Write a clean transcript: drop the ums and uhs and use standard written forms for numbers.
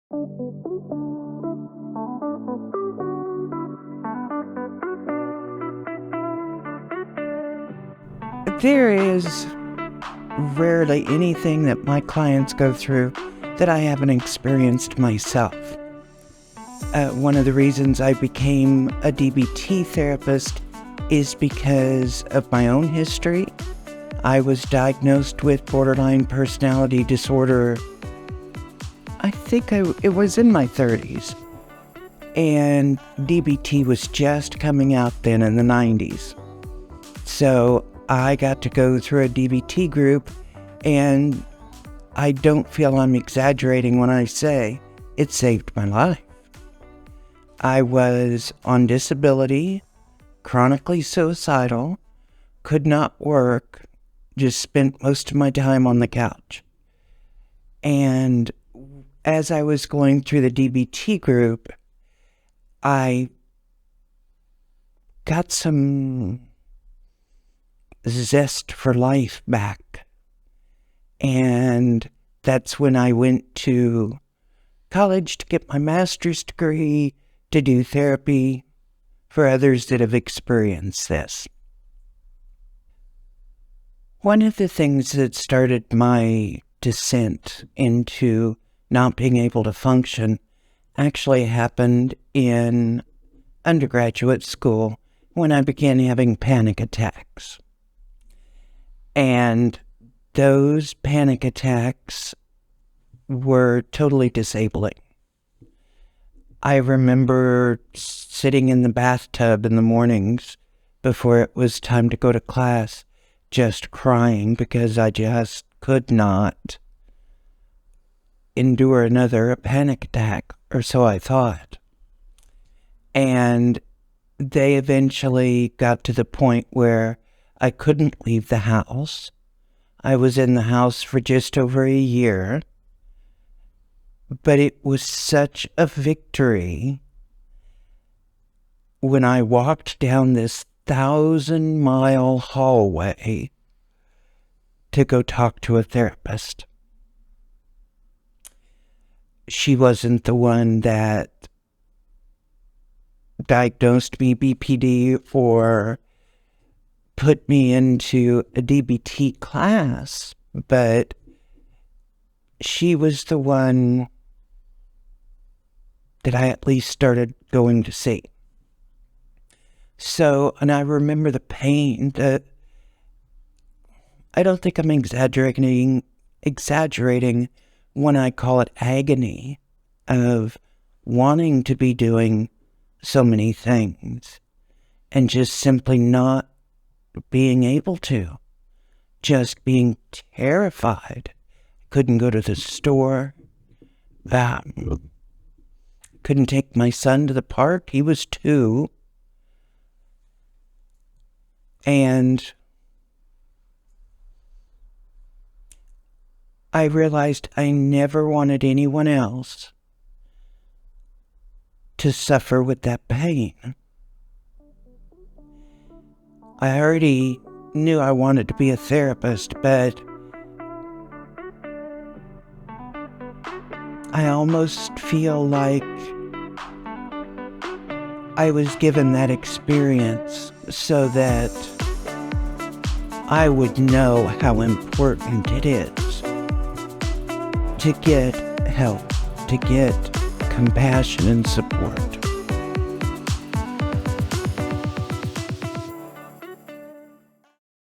There is rarely anything that my clients go through that I haven't experienced myself. One of the reasons I became a DBT therapist is because of my own history. I was diagnosed with borderline personality disorder, I think it was in my 30s. And DBT was just coming out then in the 90s. So I got to go through a DBT group, and I don't feel I'm exaggerating when I say it saved my life. I was on disability, chronically suicidal, could not work, just spent most of my time on the couch. And as I was going through the DBT group, I got some zest for life back. And that's when I went to college to get my master's degree, to do therapy for others that have experienced this. One of the things that started my descent into not being able to function actually happened in undergraduate school when I began having panic attacks. And those panic attacks were totally disabling. I remember sitting in the bathtub in the mornings before it was time to go to class, just crying because I just could not endure another panic attack, or so I thought. And they eventually got to the point where I couldn't leave the house. I was in the house for just over a year. But it was such a victory when I walked down this 1,000-mile hallway to go talk to a therapist. She wasn't the one that diagnosed me BPD or put me into a DBT class, but she was the one that I at least started going to see. So, and I remember the pain that I don't think I'm exaggerating when I call it agony of wanting to be doing so many things and just simply not being able to, just being terrified. Couldn't go to the store. Couldn't take my son to the park. He was 2. And I realized I never wanted anyone else to suffer with that pain. I already knew I wanted to be a therapist, but I almost feel like I was given that experience so that I would know how important it is to get help, to get compassion and support.